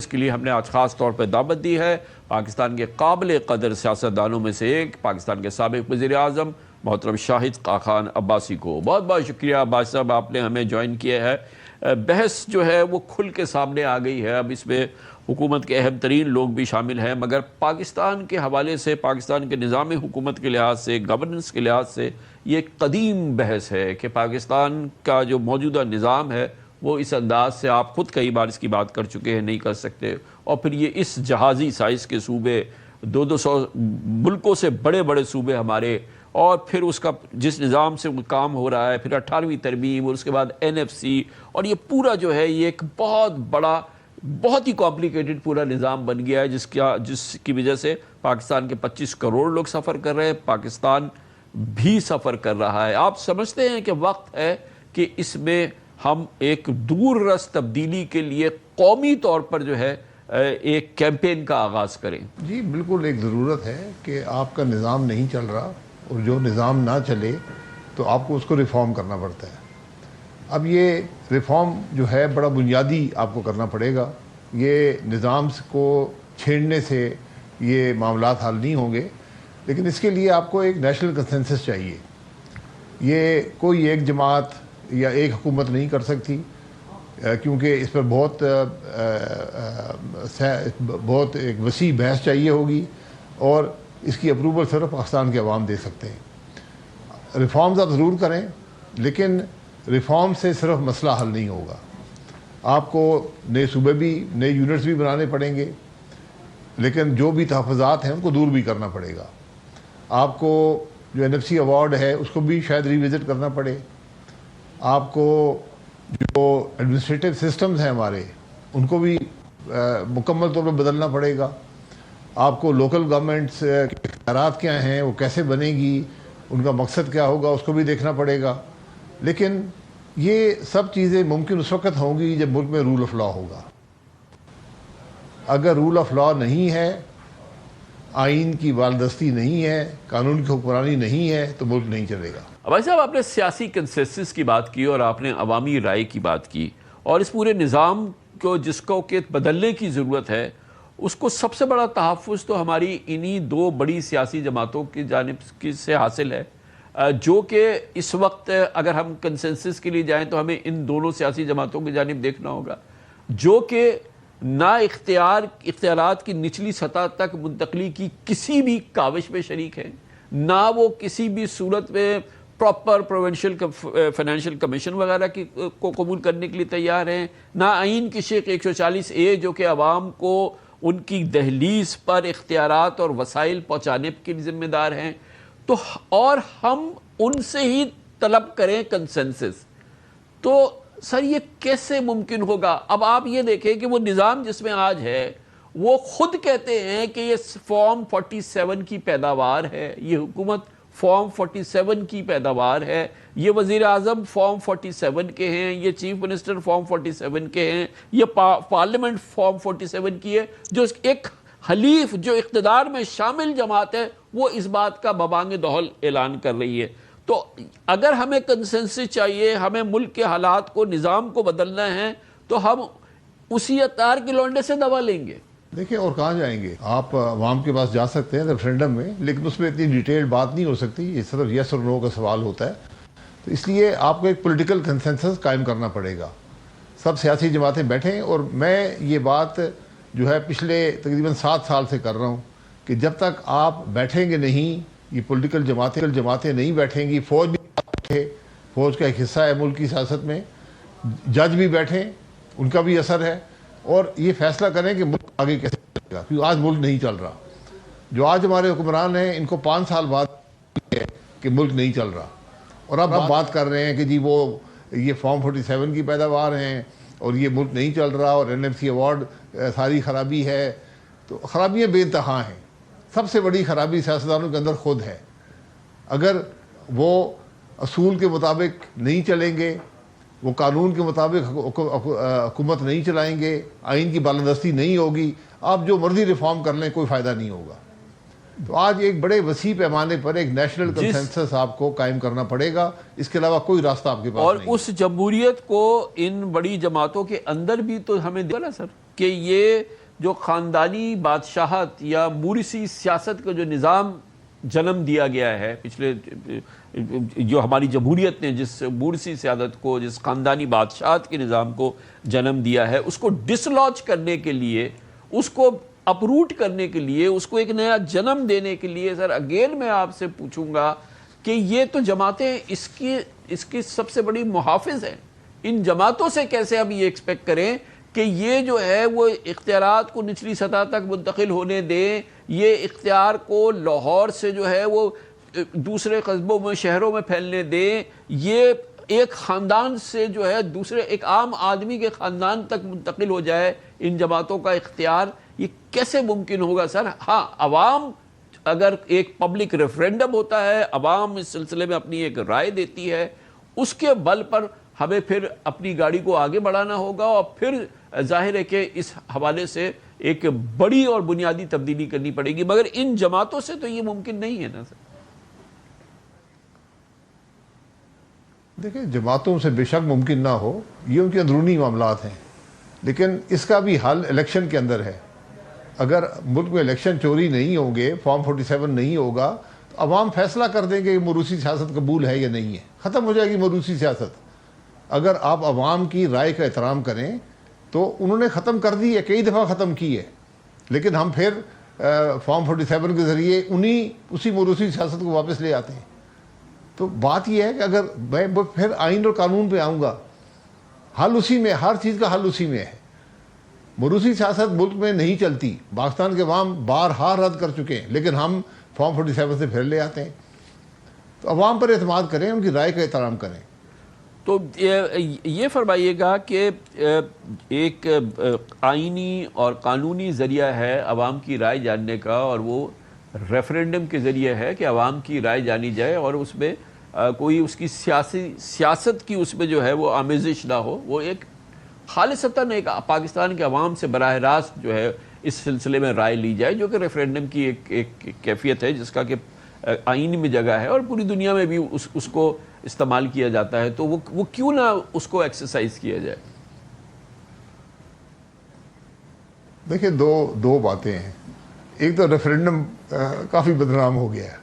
کے لیے ہم نے آج خاص طور پر دعوت دی ہے پاکستان کے قابل قدر سیاستدانوں میں سے ایک، پاکستان کے سابق وزیر اعظم محترم شاہد خاقان عباسی کو۔ بہت بہت شکریہ عباسی صاحب، آپ نے ہمیں جوائن کیا ہے۔ بحث جو ہے وہ کھل کے سامنے آ گئی ہے، اب اس میں حکومت کے اہم ترین لوگ بھی شامل ہیں، مگر پاکستان کے حوالے سے، پاکستان کے نظام حکومت کے لحاظ سے، گورننس کے لحاظ سے یہ ایک قدیم بحث ہے کہ پاکستان کا جو موجودہ نظام ہے وہ اس انداز سے، آپ خود کئی بار اس کی بات کر چکے ہیں، نہیں کر سکتے۔ اور پھر یہ اس جہازی سائز کے صوبے، 200 ملکوں سے بڑے بڑے صوبے ہمارے، اور پھر اس کا جس نظام سے کام ہو رہا ہے، پھر 18ویں ترمیم اور اس کے بعد NFC، اور یہ پورا جو ہے یہ ایک بہت بڑا، بہت ہی کمپلیکیٹڈ پورا نظام بن گیا ہے، جس کی وجہ سے پاکستان کے 25 کروڑ لوگ سفر کر رہے ہیں، پاکستان بھی سفر کر رہا ہے۔ آپ سمجھتے ہیں کہ وقت ہے کہ اس میں ہم ایک دور رس تبدیلی کے لیے قومی طور پر جو ہے ایک کیمپین کا آغاز کریں؟ جی بالکل، ایک ضرورت ہے کہ آپ کا نظام نہیں چل رہا، اور جو نظام نہ چلے تو آپ کو اس کو ریفارم کرنا پڑتا ہے۔ اب یہ ریفارم جو ہے بڑا بنیادی آپ کو کرنا پڑے گا، یہ نظام کو چھیڑنے سے یہ معاملات حل نہیں ہوں گے، لیکن اس کے لیے آپ کو ایک نیشنل کنسنسس چاہیے۔ یہ کوئی ایک جماعت یا ایک حکومت نہیں کر سکتی، کیونکہ اس پر بہت ایک وسیع بحث چاہیے ہوگی، اور اس کی اپروول صرف پاکستان کے عوام دے سکتے ہیں۔ ریفارمز آپ ضرور کریں، لیکن ریفارم سے صرف مسئلہ حل نہیں ہوگا، آپ کو نئے صوبے بھی، نئے یونٹس بھی بنانے پڑیں گے، لیکن جو بھی تحفظات ہیں ان کو دور بھی کرنا پڑے گا۔ آپ کو جو NFC ایوارڈ ہے اس کو بھی شاید ریوزٹ کرنا پڑے، آپ کو جو ایڈمنسٹریٹو سسٹمز ہیں ہمارے ان کو بھی مکمل طور پر بدلنا پڑے گا، آپ کو لوکل گورنمنٹس کے اختیارات کیا ہیں، وہ کیسے بنے گی، ان کا مقصد کیا ہوگا، اس کو بھی دیکھنا پڑے گا۔ لیکن یہ سب چیزیں ممکن اس وقت ہوں گی جب ملک میں رول آف لا ہوگا۔ اگر رول آف لا نہیں ہے، آئین کی بالادستی نہیں ہے، قانون کی حکمرانی نہیں ہے، تو ملک نہیں چلے گا۔ بھائی صاحب، آپ نے سیاسی کنسنسس کی بات کی اور آپ نے عوامی رائے کی بات کی، اور اس پورے نظام کو جس کو کہ بدلنے کی ضرورت ہے، اس کو سب سے بڑا تحفظ تو ہماری انہی دو بڑی سیاسی جماعتوں کی جانب سے حاصل ہے، جو کہ اس وقت اگر ہم کنسنسس کے لیے جائیں تو ہمیں ان دونوں سیاسی جماعتوں کی جانب دیکھنا ہوگا، جو کہ نہ اختیارات کی نچلی سطح تک منتقلی کی کسی بھی کاوش میں شریک ہیں، نہ وہ کسی بھی صورت میں پراپر پروونشل فائنینشیل کمیشن وغیرہ کو قبول کرنے کے لیے تیار ہیں، نہ آئین کی شق 140A جو کہ عوام کو ان کی دہلیز پر اختیارات اور وسائل پہنچانے کے لیے ذمہ دار ہیں، تو اور ہم ان سے ہی طلب کریں کنسنسس، تو سر یہ کیسے ممکن ہوگا؟ اب آپ یہ دیکھیں کہ وہ نظام جس میں آج ہے وہ خود کہتے ہیں کہ یہ فارم 47 کی پیداوار ہے، یہ حکومت فارم 47 کی پیداوار ہے، یہ وزیر اعظم فارم 47 کے ہیں، یہ چیف منسٹر فارم 47 کے ہیں، یہ پارلیمنٹ فارم 47 کی ہے، جو ایک حلیف جو اقتدار میں شامل جماعت ہے وہ اس بات کا ببانگ دہل اعلان کر رہی ہے۔ تو اگر ہمیں کنسنسس چاہیے، ہمیں ملک کے حالات کو، نظام کو بدلنا ہے، تو ہم اسی اتار کے لونڈے سے دوا لیں گے۔ دیکھیں اور کہاں جائیں گے؟ آپ عوام کے پاس جا سکتے ہیں ریفرینڈم میں، لیکن اس میں اتنی ڈیٹیل بات نہیں ہو سکتی، یہ صرف یس اور نو کا سوال ہوتا ہے۔ تو اس لیے آپ کو ایک پولیٹیکل کنسنسس قائم کرنا پڑے گا، سب سیاسی جماعتیں بیٹھیں، اور میں یہ بات جو ہے پچھلے تقریباً 7 سال سے کر رہا ہوں کہ جب تک آپ بیٹھیں گے نہیں، یہ پولیٹیکل جماعتیں نہیں بیٹھیں گی، فوج بھی بیٹھے، فوج کا ایک حصہ ہے ملک کی سیاست میں، جج بھی بیٹھیں، ان کا بھی اثر ہے، اور یہ فیصلہ کریں کہ ملک آگے کیسے چلے گا، کیونکہ آج ملک نہیں چل رہا۔ جو آج ہمارے حکمران ہیں ان کو 5 سال بعد ہے کہ ملک نہیں چل رہا، اور اب بات کر رہے ہیں کہ جی وہ یہ فارم 47 کی پیداوار ہیں اور یہ ملک نہیں چل رہا، اور NFC ایوارڈ ساری خرابی ہے۔ تو خرابیاں بے انتہا ہیں، سب سے بڑی خرابی سیاستدانوں کے اندر خود ہے۔ اگر وہ اصول کے مطابق نہیں چلیں گے، وہ قانون کے مطابق حکومت نہیں چلائیں گے، آئین کی بالادستی نہیں ہوگی، آپ جو مرضی ریفارم کر لیں کوئی فائدہ نہیں ہوگا۔ تو آج ایک بڑے وسیع پیمانے پر ایک نیشنل کنسنسس آپ کو قائم کرنا پڑے گا، اس کے علاوہ کوئی راستہ آپ کے پاس نہیں۔ اور اس جمہوریت کو ان بڑی جماعتوں کے اندر بھی تو ہمیں دیکھا نا سر کہ یہ جو خاندانی بادشاہت یا مورثی سیاست کا جو نظام جنم دیا گیا ہے پچھلے جو ہماری جمہوریت نے جس مورثی سیادت کو جس خاندانی بادشاہت کے نظام کو جنم دیا ہے اس کو ڈسلوج کرنے کے لیے اس کو اپروٹ کرنے کے لیے اس کو ایک نیا جنم دینے کے لیے سر اگین میں آپ سے پوچھوں گا کہ یہ تو جماعتیں اس کی سب سے بڑی محافظ ہیں. ان جماعتوں سے کیسے ہم یہ ایکسپیکٹ کریں کہ یہ جو ہے وہ اختیارات کو نچلی سطح تک منتقل ہونے دیں, یہ اختیار کو لاہور سے جو ہے وہ دوسرے قصبوں میں شہروں میں پھیلنے دیں, یہ ایک خاندان سے جو ہے دوسرے ایک عام آدمی کے خاندان تک منتقل ہو جائے ان جماعتوں کا اختیار, یہ کیسے ممکن ہوگا سر؟ ہاں, عوام اگر ایک پبلک ریفرینڈم ہوتا ہے, عوام اس سلسلے میں اپنی ایک رائے دیتی ہے, اس کے بل پر ہمیں پھر اپنی گاڑی کو آگے بڑھانا ہوگا اور پھر ظاہر ہے کہ اس حوالے سے ایک بڑی اور بنیادی تبدیلی کرنی پڑے گی, مگر ان جماعتوں سے تو یہ ممکن نہیں ہے نا سر. دیکھیں, جماعتوں سے بے شک ممکن نہ ہو, یہ ان کے اندرونی معاملات ہیں, لیکن اس کا بھی حل الیکشن کے اندر ہے. اگر ملک میں الیکشن چوری نہیں ہوں گے, فارم 47 نہیں ہوگا, تو عوام فیصلہ کر دیں گے کہ موروثی سیاست قبول ہے یا نہیں ہے, ختم ہو جائے گی موروثی سیاست. اگر آپ عوام کی رائے کا احترام کریں تو انہوں نے ختم کر دی ہے, کئی دفعہ ختم کی ہے, لیکن ہم پھر فارم 47 کے ذریعے اسی موروثی سیاست کو واپس لے آتے ہیں. تو بات یہ ہے کہ اگر میں پھر آئین اور قانون پہ آؤں گا, حل اسی میں, ہر چیز کا حل اسی میں ہے. موروثی سیاست ملک میں نہیں چلتی, پاکستان کے عوام بارہا رد کر چکے ہیں, لیکن ہم فارم 47 سے پھر لے آتے ہیں. تو عوام پر اعتماد کریں, ان کی رائے کا احترام کریں. تو یہ فرمائیے گا کہ ایک آئینی اور قانونی ذریعہ ہے عوام کی رائے جاننے کا, اور وہ ریفرینڈم کے ذریعے ہے کہ عوام کی رائے جانی جائے اور اس میں کوئی اس کی سیاست کی اس میں جو ہے وہ آمیزش نہ ہو, وہ ایک خالصتاً ایک پاکستان کے عوام سے براہ راست جو ہے اس سلسلے میں رائے لی جائے, جو کہ ریفرینڈم کی ایک کیفیت ہے جس کا کہ آئین میں جگہ ہے اور پوری دنیا میں بھی اس کو استعمال کیا جاتا ہے. تو وہ کیوں نہ اس کو ایکسرسائز کیا جائے؟ دیکھیں, دو باتیں ہیں. ایک تو ریفرینڈم کافی بدنام ہو گیا ہے,